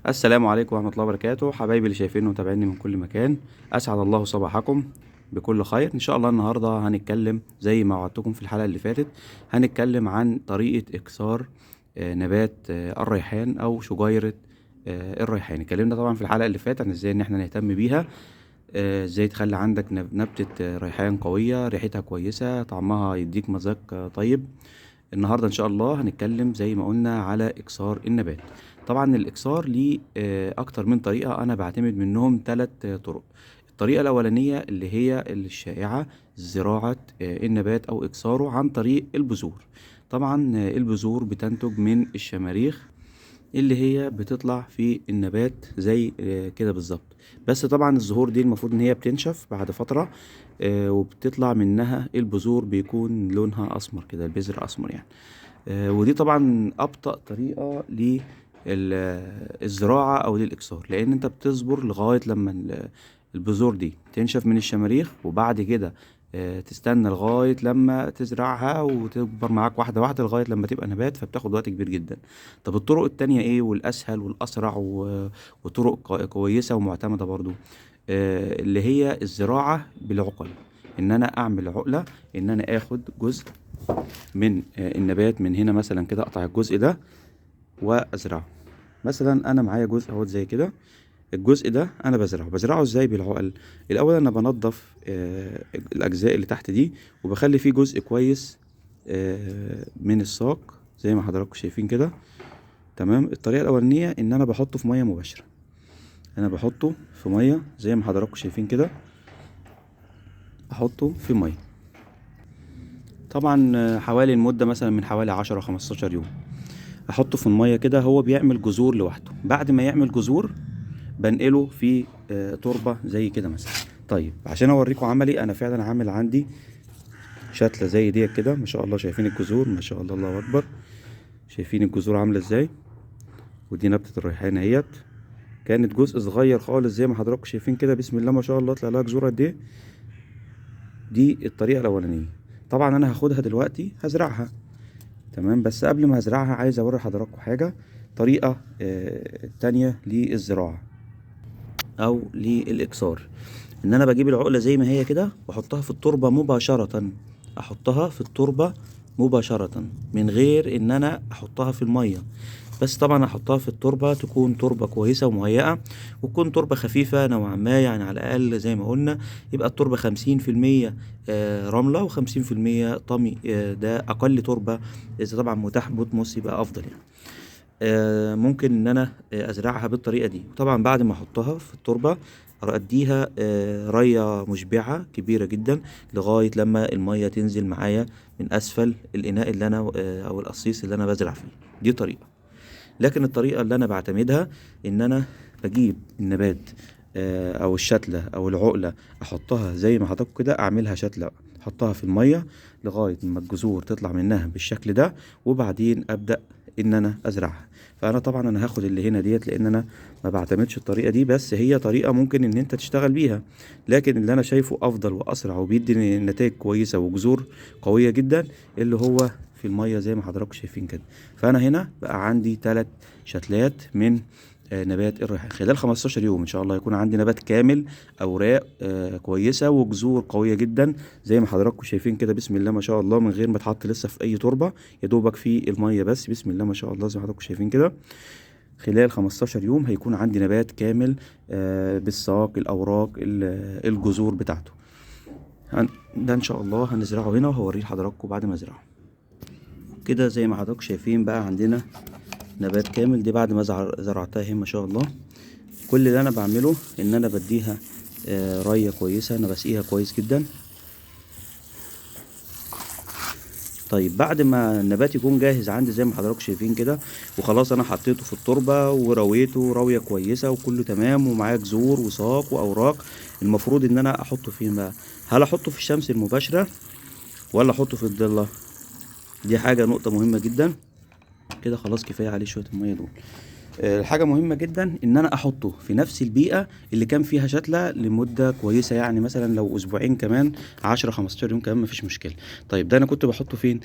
السلام عليكم ورحمة الله وبركاته، حبايبي اللي شايفيني ومتابعيني من كل مكان. أسعد الله صباحكم بكل خير. إن شاء الله النهاردة هنتكلم زي ما وعدتكم في الحلقة اللي فاتت، هنتكلم عن طريقة إكسار نبات الريحان أو شجيرة الريحان. اتكلمنا طبعا في الحلقة اللي فاتت عن ازاي إن احنا نهتم بيها، ازاي تخلي عندك نبتة ريحان قوية، ريحتها كويسة، طعمها يديك مذاق طيب. النهارده ان شاء الله هنتكلم زي ما قلنا على اكسار النبات. طبعا الاكسار ليه اكتر من طريقه، انا بعتمد منهم 3 طرق. الطريقه الاولانيه اللي هي الشائعه، زراعه النبات او اكساره عن طريق البذور. طبعا البذور بتنتج من الشماريخ اللي هي بتطلع في النبات زي كده بالظبط. بس طبعا الزهور دي المفروض ان هي بتنشف بعد فترة، وبتطلع منها البذور بيكون لونها اسمر كده، البذر اسمر يعني. ودي طبعا ابطأ طريقة للزراعة او للاكسار، لان انت بتصبر لغاية لما البذور دي تنشف من الشماريخ، وبعد كده تستنى لغاية لما تزرعها وتكبر معاك واحدة واحدة لغاية لما تبقى نبات، فبتاخد وقت كبير جدا. طب الطرق التانية ايه والاسهل والاسرع وطرق كويسة ومعتمدة برضو، اللي هي الزراعة بالعقل. ان انا اعمل عقلة، ان انا اخد جزء من النبات من هنا مثلا كده، اقطع الجزء ده وازرعه. مثلا انا معايا جزء اهوت زي كده، الجزء ده انا بزرعه ازاي؟ بالعقل. الاول انا بنضف الاجزاء اللي تحت دي، وبخلي فيه جزء كويس من الساق زي ما حضراتكم شايفين كده. تمام. الطريقه الاولانيه ان انا بحطه في ميه مباشره، انا بحطه في ميه زي ما حضراتكم شايفين كده، احطه في ميه. طبعا حوالي المده مثلا من حوالي 10 15 يوم، احطه في الميه كده. هو بيعمل جذور لوحده، بعد ما يعمل جذور بنقله في تربة زي كده مثلا. طيب عشان اوريكم عملي، انا فعلا عامل عندي شتلة زي دي كده، ما شاء الله. شايفين الجذور؟ ما شاء الله، الله اكبر. شايفين الجذور عاملة ازاي؟ ودي نبتة الريحان اهيت، كانت جزء صغير خالص زي ما حضراتكم شايفين كده. بسم الله ما شاء الله، طلع لها جذور قد ايه. دي الطريقة الاولانية. طبعا انا هاخدها دلوقتي هزرعها. تمام. بس قبل ما هزرعها عايز اوري حضراتكم حاجة، طريقة تانية للزراعة او للاكسار. ان انا بجيب العقله زي ما هي كده واحطها في التربه مباشره، احطها في التربه مباشره من غير ان انا احطها في الميه. بس طبعا احطها في التربه تكون تربه كويسه ومهيئه، وتكون تربه خفيفه نوعا ما، يعني على الاقل زي ما قلنا يبقى التربه 50% رمله و50% طمي. ده اقل تربه. اذا طبعا متاح بوتموس يبقى افضل يعني. ممكن ان انا ازرعها بالطريقه دي. طبعا بعد ما احطها في التربه اديها ريه مشبعه كبيره جدا لغايه لما الميه تنزل معايا من اسفل الاناء اللي انا او القصيص اللي انا بزرع فيه. دي طريقه. لكن الطريقه اللي انا بعتمدها ان انا بجيب النبات او الشتله او العقله، احطها زي ما حضرتك كده، اعملها شتله، احطها في الميه لغايه ما الجذور تطلع منها بالشكل ده، وبعدين ابدا ان انا ازرعها. فانا طبعا انا هاخد اللي هنا ديت، لان انا ما بعتمدش الطريقه دي، بس هي طريقه ممكن ان انت تشتغل بيها. لكن اللي انا شايفه افضل واسرع وبيدي نتائج كويسه وجذور قويه جدا، اللي هو في الميه زي ما حضراتكم شايفين كده. فانا هنا بقى عندي 3 شتلات من نبات الريحان. خلال 15 يوم ان شاء الله يكون عندي نبات كامل، اوراق كويسه وجذور قويه جدا زي ما حضراتكم شايفين كده. بسم الله ما شاء الله، من غير ما تحط لسه في اي تربه، يا دوبك في الميه بس. بسم الله ما شاء الله زي ما حضراتكم شايفين كده. خلال 15 يوم هيكون عندي نبات كامل بالساق، الاوراق، الجذور بتاعته. ده ان شاء الله هنزرعه هنا، وهوريه لحضراتكم بعد ما ازرعه كده. زي ما حضراتكم شايفين بقى عندنا نبات كامل. دي بعد ما زرعتها اهي ما شاء الله. كل اللي انا بعمله ان انا بديها رية كويسة، انا بسقيها كويس جدا. طيب بعد ما النبات يكون جاهز عندي زي ما حضراتكم شايفين كده، وخلاص انا حطيته في التربة ورويته روية كويسة وكله تمام ومعاه جذور وساق واوراق، المفروض ان انا احطه فين بقى؟ هل احطه في الشمس المباشرة ولا احطه في الضلة؟ دي حاجة نقطة مهمة جدا. كده خلاص كفاية عليه شوية المية دول. الحاجة مهمة جدا ان انا احطه في نفس البيئة اللي كان فيها شتلة لمدة كويسة، يعني مثلا لو اسبوعين كمان، 10 15 يوم كمان مفيش مشكلة. طيب ده انا كنت بحطه فين؟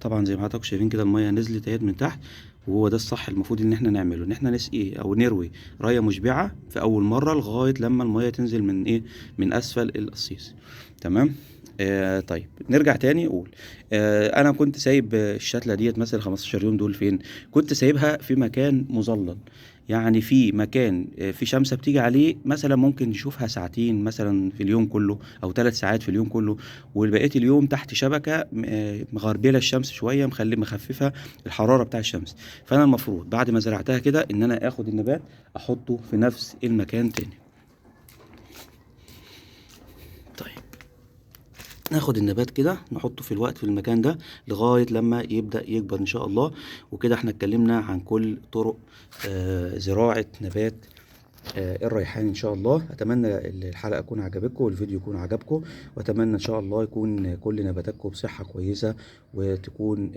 طبعا زي ما حضراتكم شايفين كده المية نزلت اهيت من تحت، وهو ده الصح المفروض ان احنا نعمله، ان احنا نسقي او نروي ريه مشبعه في اول مره لغايه لما الميه تنزل من ايه، من اسفل القصيص. تمام. طيب نرجع تاني نقول، انا كنت سايب الشتله ديت مثلا 15 يوم دول فين؟ كنت سايبها في مكان مظلل، يعني في مكان في شمسة بتيجي عليه، مثلا ممكن نشوفها ساعتين مثلا في اليوم كله او 3 ساعات في اليوم كله، وبقية اليوم تحت شبكة مغربلة الشمس شوية، مخففة الحرارة بتاع الشمس. فانا المفروض بعد ما زرعتها كده ان انا اخد النبات احطه في نفس المكان تاني. طيب ناخد النبات كده نحطه في الوقت في المكان ده لغاية لما يبدأ يكبر إن شاء الله. وكده احنا اتكلمنا عن كل طرق زراعة نبات الريحان إن شاء الله. أتمنى الحلقة تكون عجبتكم والفيديو يكون عجبكم، وأتمنى إن شاء الله يكون كل نباتاتكم بصحة كويسة وتكون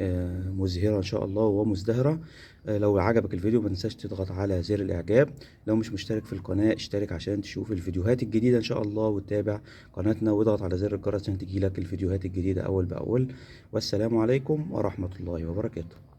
مزهرة إن شاء الله ومزدهرة. لو عجبك الفيديو ما تنساش تضغط على زر الإعجاب. لو مش مشترك في القناة اشترك عشان تشوف الفيديوهات الجديدة إن شاء الله، وتتابع قناتنا واضغط على زر الجرس عشان تجيلك الفيديوهات الجديدة أول بأول. والسلام عليكم ورحمة الله وبركاته.